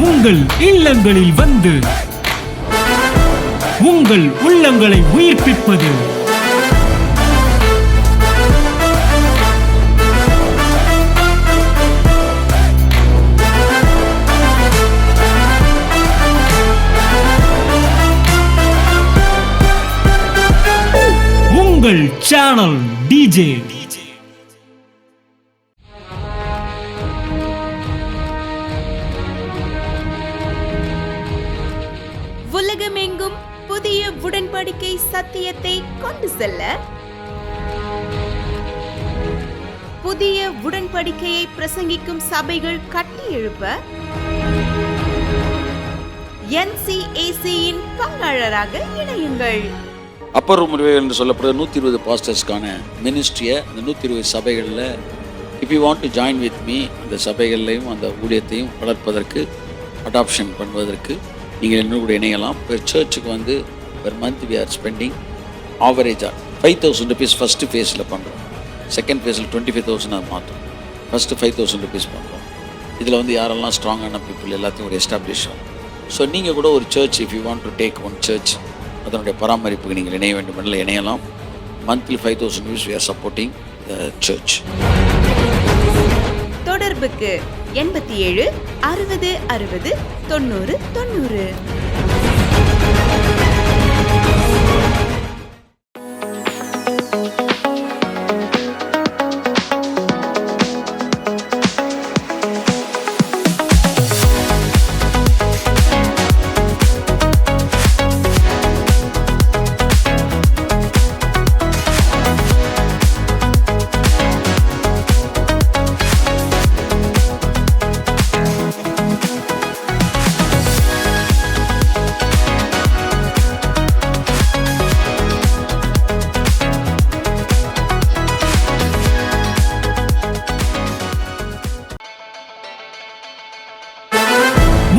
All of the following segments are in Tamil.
உங்கள் இல்லங்களில் வந்து உங்கள் உள்ளங்களை உயிர்ப்பிப்பது உங்கள் சேனல் டிஜே. உலகமெங்கும் புதிய உடன்படிக்கை சத்தியத்தை கொண்டு செல்ல புதிய உடன்படிக்கையை பிரசங்கிக்கும் சபைகள் கட்டி எழுப்ப NCAC-யின் பங்காளராக இணையுங்கள். அப்பர் முறைகள் என்று சொல்லப்படுற 120 பாஸ்டர்ஸ்க்கான மினிஸ்ட்ரியை அந்த 120 சபைகளில் if you want to join with me அந்த சபைகள்லையும் அந்த ஊழியத்தையும் வளர்ப்பதற்கு அடாப்ஷன் பண்ணுவதற்கு நீங்கள் இன்னும் கூட இணையலாம். ஒரு சர்ச்சுக்கு வந்து per month we are spending ஆவரேஜாக 5,000 rupees ஃபஸ்ட்டு ஃபேஸில் பண்ணுறோம். செகண்ட் ஃபேஸில் 25,000 அது மாற்றோம். ஃபஸ்ட்டு 5,000 rupees பண்ணுறோம். இதில் வந்து யாரெல்லாம் ஸ்ட்ராங்கான பீப்புள் எல்லாத்தையும் ஒரு எஸ்டாப்ளிஷ் ஆகும். ஸோ நீங்கள் கூட ஒரு church if you want to take one church அதனுடைய பராமரிப்புக்கு நீங்கள் இணைய வேண்டும் என்றால் இணையலாம். Monthly 5,000 rupees we are supporting the church. தொடர்புக்கு 87 60 60 90 90.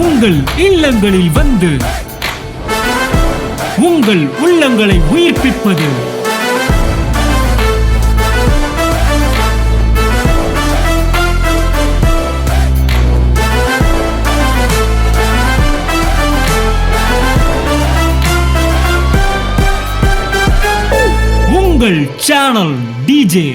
உங்கள் இல்லங்களில் வந்து உங்கள் உள்ளங்களை உயிர்ப்பிப்பது உங்கள் சேனல் டிஜே.